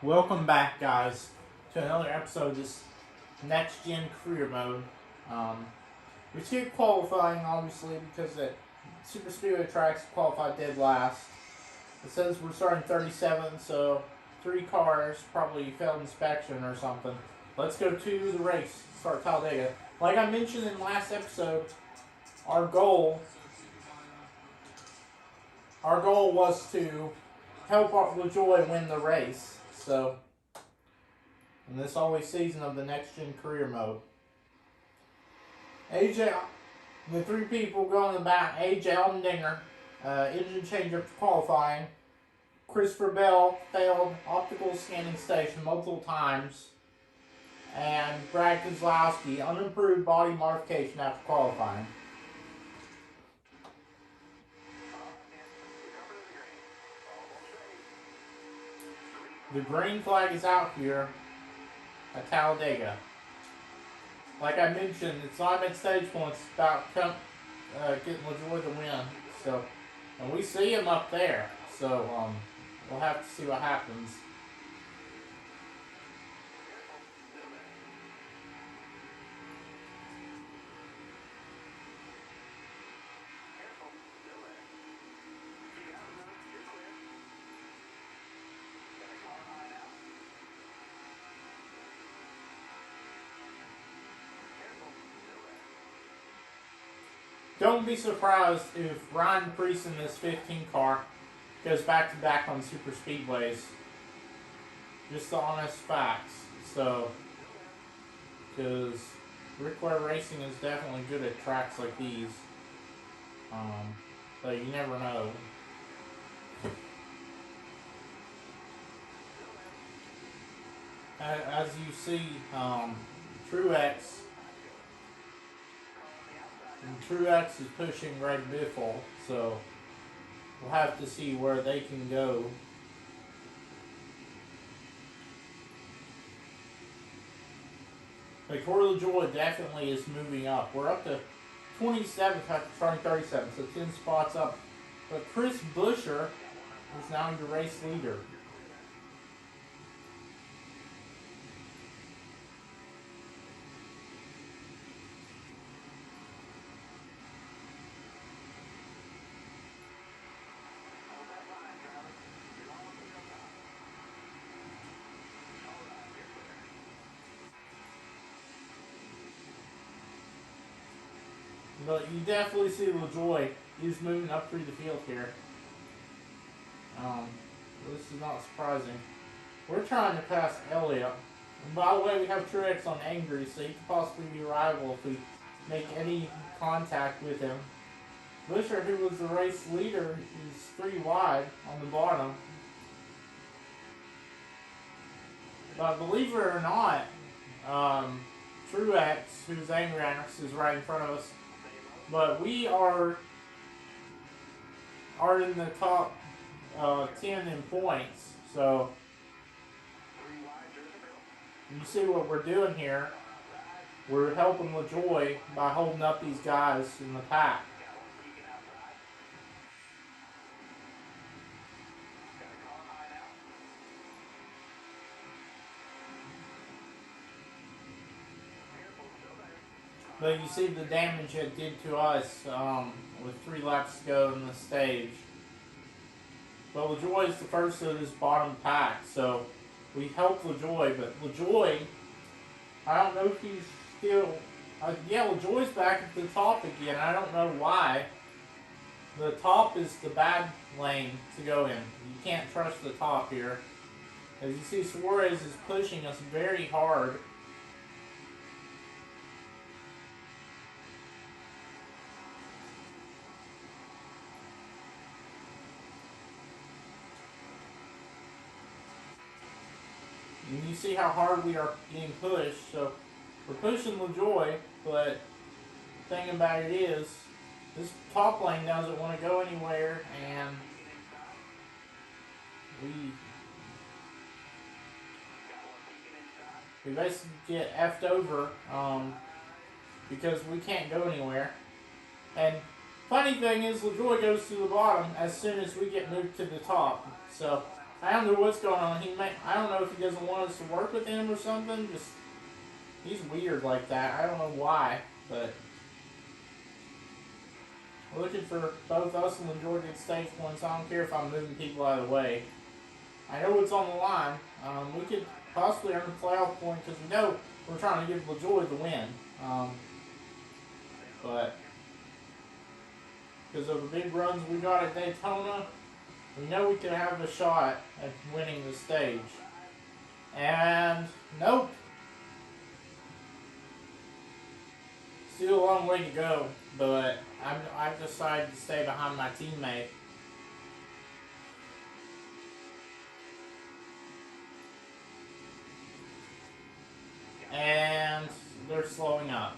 Welcome back, guys, to another episode of this next gen career mode. We skip qualifying, obviously, because at Super Speedway tracks qualified dead last. It says we're starting 37, so 3 cars probably failed inspection or something. Let's go to the race, start Talladega. Like I mentioned in the last episode, our goal was to help LaJoy win the race. So, in this always season of the next gen career mode, AJ, the 3 people going in the back: AJ Allmendinger, engine change up to qualifying. Christopher Bell failed optical scanning station multiple times, and Brad Kozlowski unimproved body modification after qualifying. The green flag is out here at Talladega. Like I mentioned, it's not at stage one. It's about getting LaJoy to win. So, and we see him up there. So we'll have to see what happens. Don't be surprised if Ryan Priest in this 15 car goes back to back on super speedways. Just the honest facts. So, because Rick Ware Racing is definitely good at tracks like these. But you never know. As you see, Truex is pushing Red Biffle, so we'll have to see where they can go. But Corey LaJoy definitely is moving up. We're up to 27th after starting 37, so 10 spots up. But Chris Buescher is now your race leader. But you definitely see LaJoy. He's moving up through the field here. This is not surprising. We're trying to pass Elliott. And by the way, we have Truex on angry, so he could possibly be a rival if we make any contact with him. Buescher, who was the race leader, is 3 wide on the bottom. But believe it or not, Truex, who's angry at us, is right in front of us. But we are in the top 10 in points. So you see what we're doing here. We're helping LaJoy by holding up these guys in the pack. But you see the damage it did to us with 3 laps to go in the stage. But LaJoy is the first of this bottom pack, so we helped LaJoy. But LaJoy, I don't know if he's still... yeah, LaJoy's back at the top again. I don't know why. The top is the bad lane to go in. You can't trust the top here. As you see, Suarez is pushing us very hard. And you see how hard we are being pushed. So we're pushing LaJoy, but the thing about it is, this top lane doesn't want to go anywhere, and we basically get effed over because we can't go anywhere. And funny thing is, LaJoy goes to the bottom as soon as we get moved to the top. So I don't know what's going on. I don't know if he doesn't want us to work with him or something. Just he's weird like that. I don't know why, but we're looking for both us and the Georgia State points. I don't care if I'm moving people out of the way. I know what's on the line. We could possibly earn a playoff point because we know we're trying to give LaJoy the win. But because of the big runs we got at Daytona, we know we could have a shot at winning the stage. And nope. Still a long way to go, but I've decided to stay behind my teammate. And they're slowing up.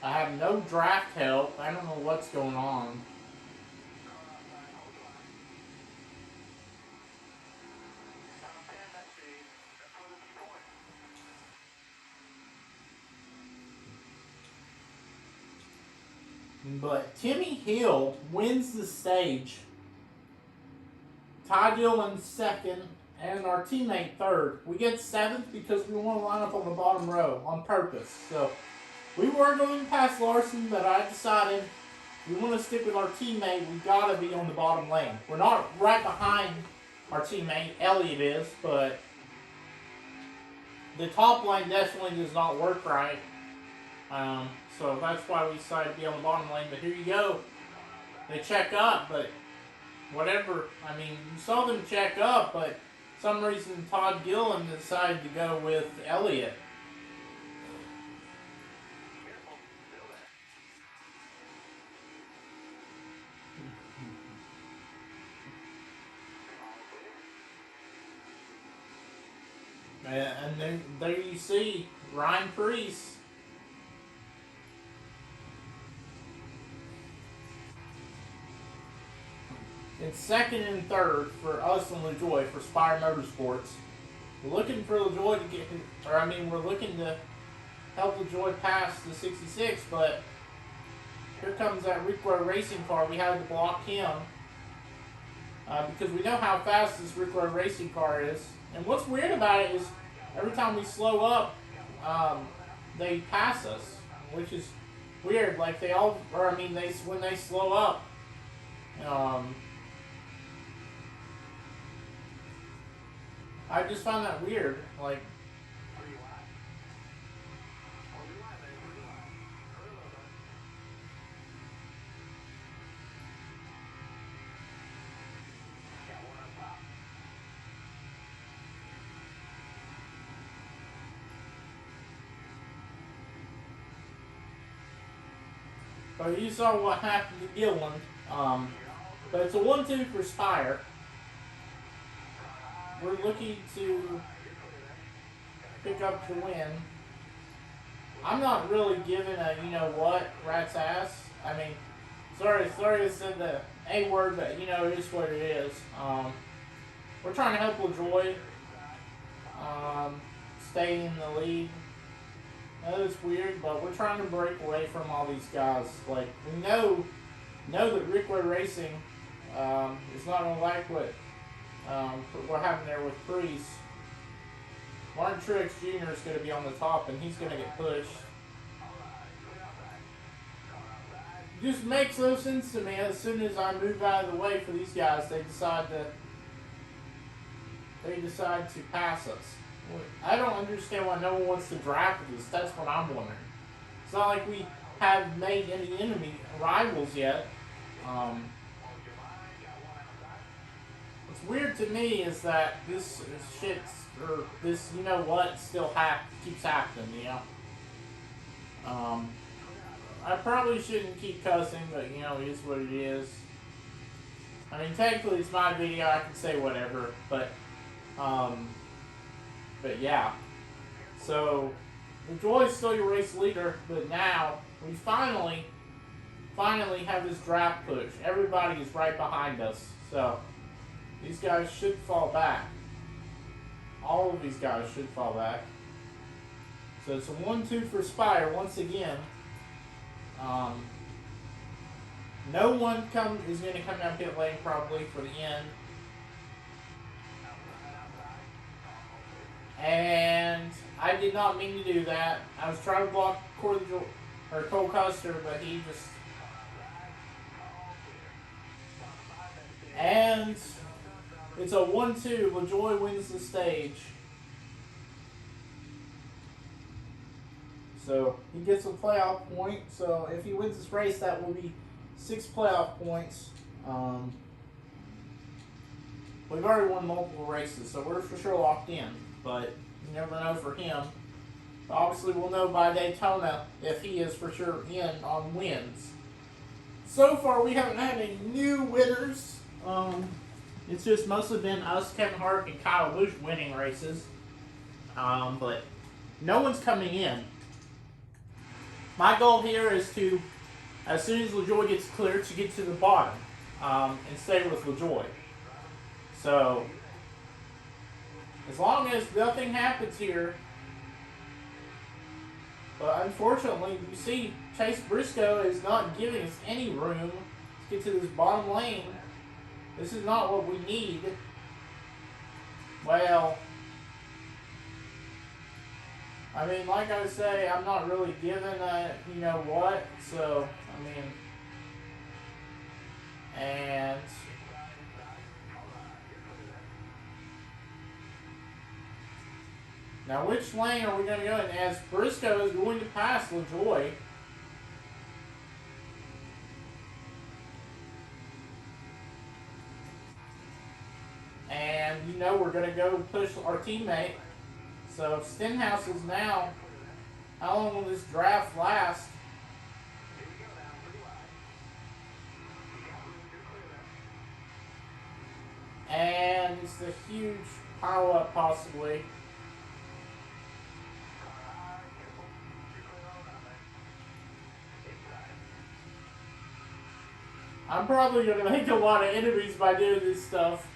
I have no draft help. I don't know what's going on. But Timmy Hill wins the stage. Ty Dillon second, and our teammate third. We get seventh because we want to line up on the bottom row on purpose. So we were going to pass Larson, but I decided we want to stick with our teammate. We gotta be on the bottom lane. We're not right behind our teammate. Elliott is, but the top lane definitely does not work right. So that's why we decided to be on the bottom lane. But here you go. They check up, but whatever. I mean, you saw them check up, but for some reason Todd Gillen decided to go with Elliott. And then there you see Ryan Preece. It's second and third for us and LaJoy for Spire Motorsports. We're looking for LaJoy to get, we're looking to help LaJoy pass the 66, but here comes that Rick Rowe racing car. We had to block him because we know how fast this Rick Rowe racing car is. And what's weird about it is every time we slow up, they pass us, which is weird. Like when they slow up, I just found that weird. Like, but you saw what happened to Gillen. But it's a 1-2 for Spire. We're looking to pick up the win. I'm not really giving a rat's ass. I mean, sorry to say the A word, but it is what it is. We're trying to help LaJoy stay in the lead. I know it's weird, but we're trying to break away from all these guys. Like, we know that Rick Rowe Racing is not going to like what happened there with Preece. Martin Truex Jr. is going to be on the top, and he's going to get pushed. It just makes no sense to me. As soon as I move out of the way for these guys, they decide to pass us. I don't understand why no one wants to draft us. That's what I'm wondering. It's not like we have made any enemy rivals yet. What's weird to me is that this still keeps happening, I probably shouldn't keep cussing, but it is what it is. I mean, technically it's my video, I can say whatever, but yeah. So, LaJoy is still your race leader, but now we finally have this draft push. Everybody is right behind us, so These guys should fall back. All of these guys should fall back. So it's a 1-2 for Spire once again. No one is going to come down pit lane probably for the end. And I did not mean to do that. I was trying to block Cole Custer, but he just... And it's a 1-2. LaJoy wins the stage. So he gets a playoff point. So if he wins this race, that will be 6 playoff points. We've already won multiple races, so we're for sure locked in. But you never know for him. Obviously, we'll know by Daytona if he is for sure in on wins. So far, we haven't had any new winners. It's just mostly been us, Kevin Hart, and Kyle Busch winning races. But no one's coming in. My goal here is to, as soon as LaJoy gets cleared, to get to the bottom and stay with LaJoy. So, as long as nothing happens here, but unfortunately, you see Chase Briscoe is not giving us any room to get to this bottom lane. This is not what we need. Well, I mean, like I say, I'm not really given a, you know what, so, I mean, and now which lane are we going to go in? As Briscoe is going to pass LaJoy. And you know we're going to go push our teammate. So Stenhouse is now, how long will this draft last? And it's a huge pile up possibly. I'm probably going to make a lot of enemies by doing this stuff.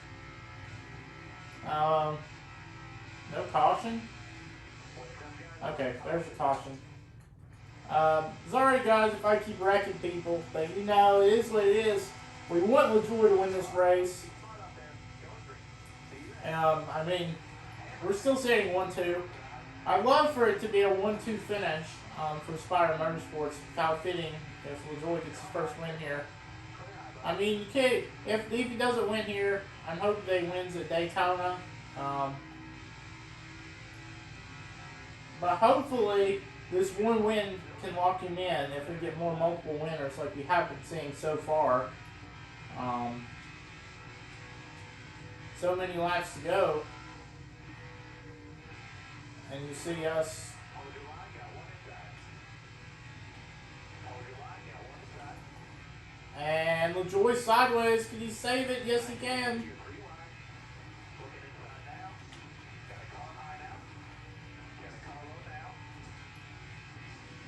No caution? Okay, there's a caution. Sorry guys if I keep wrecking people, but you know, it is what it is. We want LaJoy to win this race. I mean, we're still sitting 1-2. I'd love for it to be a 1-2 finish for Spire Motorsports without fitting if LaJoy gets his first win here. I mean, you can't, if he doesn't win here, I'm hoping that he wins at Daytona. But hopefully, this one win can lock him in if we get more multiple winners like we have been seeing so far. So many laps to go. And you see us. And LaJoy sideways. Can he save it? Yes, he can.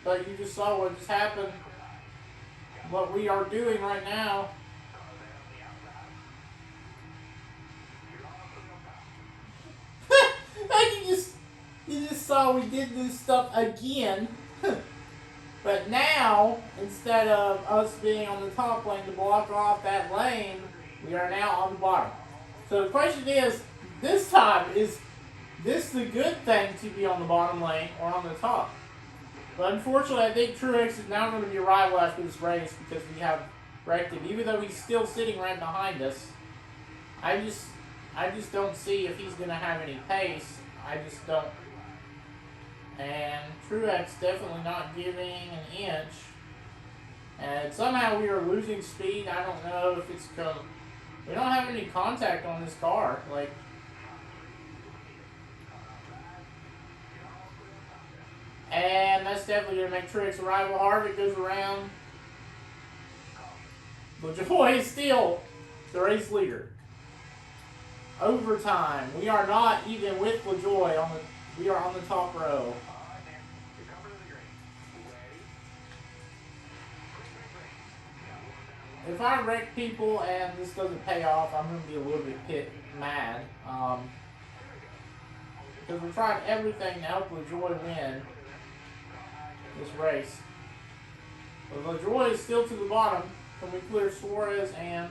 But you just saw what just happened. What we are doing right now. You just saw we did this stuff again. But now, instead of us being on the top lane to block off that lane, we are now on the bottom. So the question is, this time, is this the good thing to be on the bottom lane or on the top? But unfortunately, I think Truex is now going to be a rival after this race because we have wrecked him. Even though he's still sitting right behind us, I just don't see if he's going to have any pace. I just don't. And Truex definitely not giving an inch. And somehow we are losing speed. I don't know if it's because we don't have any contact on this car. Like, and that's definitely going to make Truex a rival. Harvick goes around. LaJoy is still the race leader. Overtime. We are not even with LaJoy on the. We are on the top row. if I wreck people and this doesn't pay off, I'm going to be a little bit mad. Because we're trying everything to help LaJoy win this race. But LaJoy is still to the bottom. Can we clear Suarez and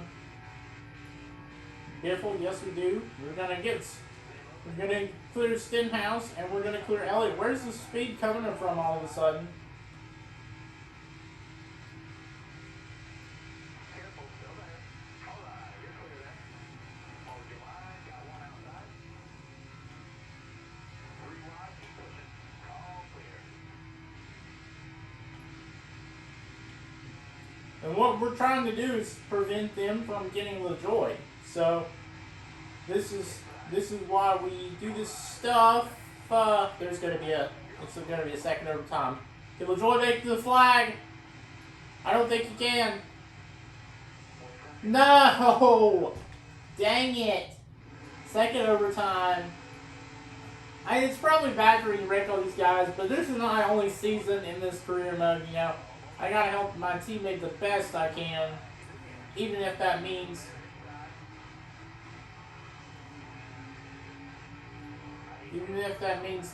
Biffle? Yes, we do. We're gonna clear Stenhouse and we're gonna clear Elliott. Where's the speed coming from all of a sudden? And what we're trying to do is prevent them from getting LaJoy. So this is why we do this stuff. It's gonna be a second overtime. Can LaJoy make the flag? I don't think he can. No! Dang it! Second overtime. It's probably bad for me to wreck all these guys, but this is my only season in this career mode, you know. I gotta help my teammate the best I can, even if that means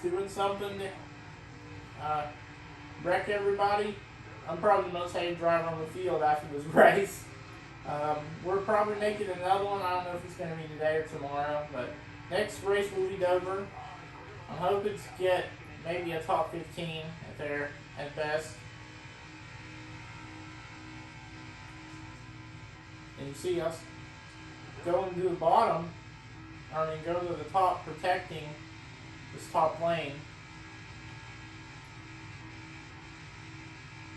doing something to wreck everybody. I'm probably the most hated driver on the field after this race. We're probably making another one. I don't know if it's going to be today or tomorrow, but next race will be Dover. I'm hoping to get maybe a top 15 at best. And you see us going to the bottom, go to the top protecting this top lane.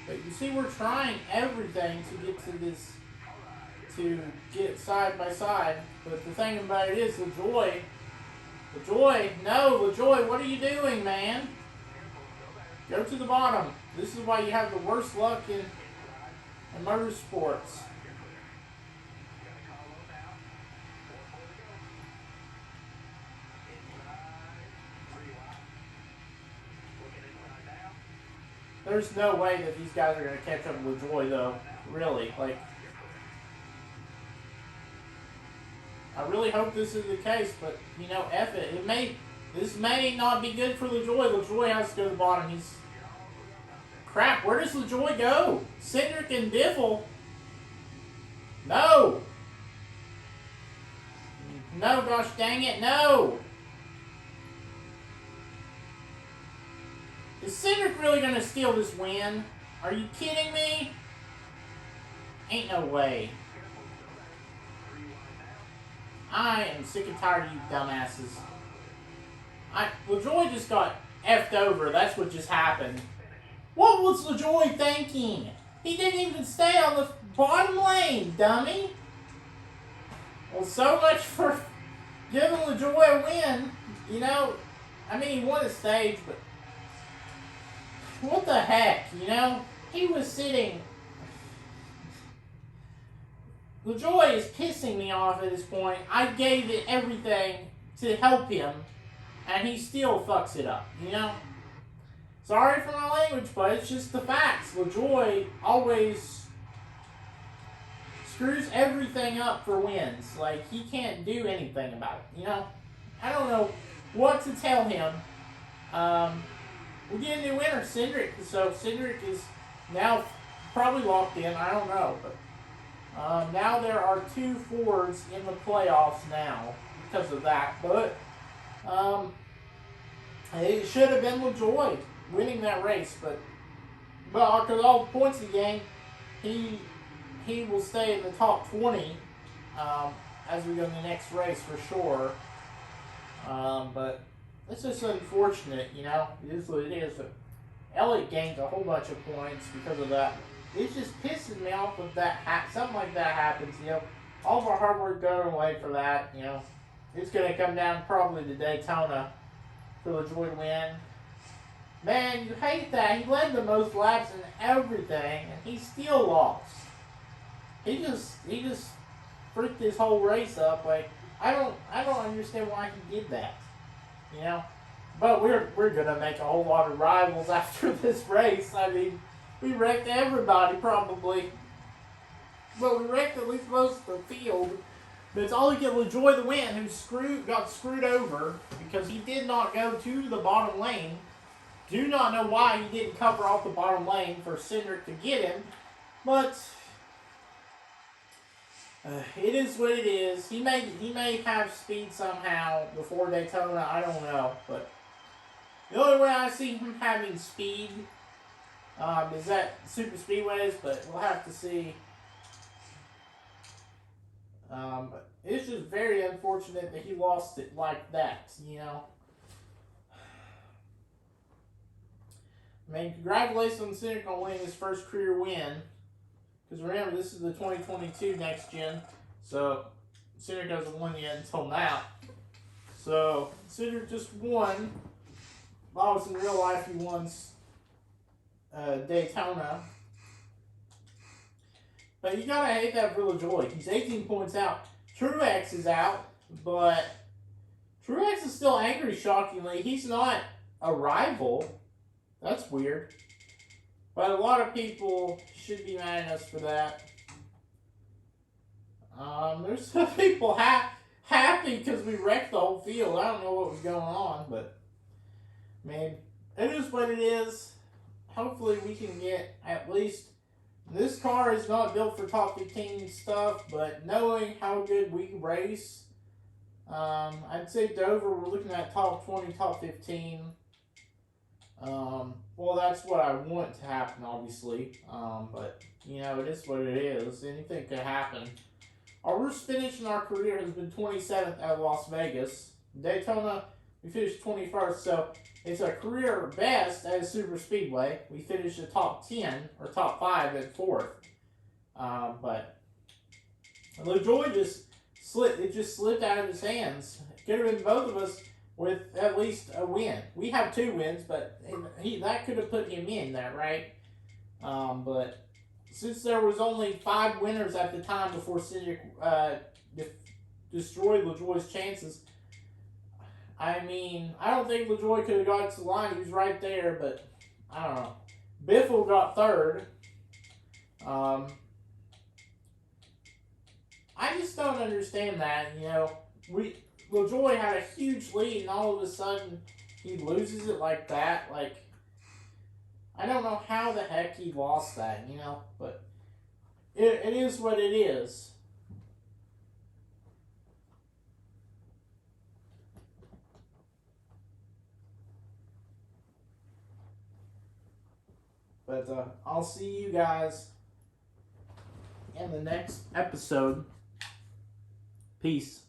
But you see we're trying everything to get to this, to get side by side. But the thing about it is LaJoy, what are you doing, man? Go to the bottom. This is why you have the worst luck in motorsports. There's no way that these guys are going to catch up with LaJoy, though. Really. Like, I really hope this is the case, but, you know, F it. This may not be good for LaJoy. LaJoy has to go to the bottom. Crap, where does LaJoy go? Cindric and Biffle? No! No, gosh dang it, no! Is Cindric really going to steal this win? Are you kidding me? Ain't no way. I am sick and tired of you dumbasses. LaJoy just got effed over. That's what just happened. What was LaJoy thinking? He didn't even stay on the bottom lane, dummy. Well, so much for giving LaJoy a win. You know, I mean, he won a stage, but what the heck, you know? He was sitting. LaJoy is pissing me off at this point. I gave it everything to help him, and he still fucks it up, you know? Sorry for my language, but it's just the facts. LaJoy always screws everything up for wins. Like, he can't do anything about it, you know? I don't know what to tell him. We'll get a new winner, Cindric. So Cindric is now probably locked in. I don't know, but now there are 2 Fords in the playoffs now because of that. But it should have been LaJoy winning that race, but because all the points of the game, he will stay in the top 20 as we go in the next race for sure. But it's just unfortunate, you know. It is what it is. But Elliott gains a whole bunch of points because of that. It's just pissing me off when something like that happens, you know. All of our hard work going away for that, you know. It's going to come down probably to Daytona for LaJoy to win. Man, you hate that. He led the most laps and everything, and he still lost. He just freaked his whole race up. Like, I don't understand why he did that. You know, but we're gonna make a whole lot of rivals after this race. I mean, we wrecked everybody probably. Well, we wrecked at least most of the field. But it's all you get LaJoy the win, who got screwed over because he did not go to the bottom lane. Do not know why he didn't cover off the bottom lane for Cindric to get him, but it is what it is. He may have speed somehow before Daytona. I don't know, but the only way I see him having speed is at super speedways, but we'll have to see. But it's just very unfortunate that he lost it like that, you know. I mean, congratulations on Cindric on winning his first career win. Because remember, this is the 2022 next gen, so Cindric hasn't won yet until now. So Cindric just won. Obviously, in real life, he won Daytona. But you gotta hate that for LaJoy. He's 18 points out. Truex is out, but Truex is still angry, shockingly. He's not a rival. That's weird. But a lot of people should be mad at us for that. There's some people happy because we wrecked the whole field. I don't know what was going on, but I mean, it is what it is. Hopefully we can get at least... This car is not built for top 15 stuff, but knowing how good we race, I'd say Dover, we're looking at top 20, top 15. Well, that's what I want to happen, obviously. But, you know, it is what it is. Anything could happen. Our worst finish in our career has been 27th at Las Vegas. Daytona, we finished 21st, so it's a career best at a super speedway. We finished the top 10 or top 5 at 4th. But LaJoy just slipped out of his hands. It could have been both of us with at least a win. We have 2 wins, but that could have put him in there, right? But since there was only 5 winners at the time before Cindric destroyed LaJoy's chances, I mean, I don't think LaJoy could have got to the line. He was right there, but I don't know. Biffle got 3rd. I just don't understand that. You know, LaJoy had a huge lead, and all of a sudden he loses it like that. Like, I don't know how the heck he lost that. You know, but it is what it is. But I'll see you guys in the next episode. Peace.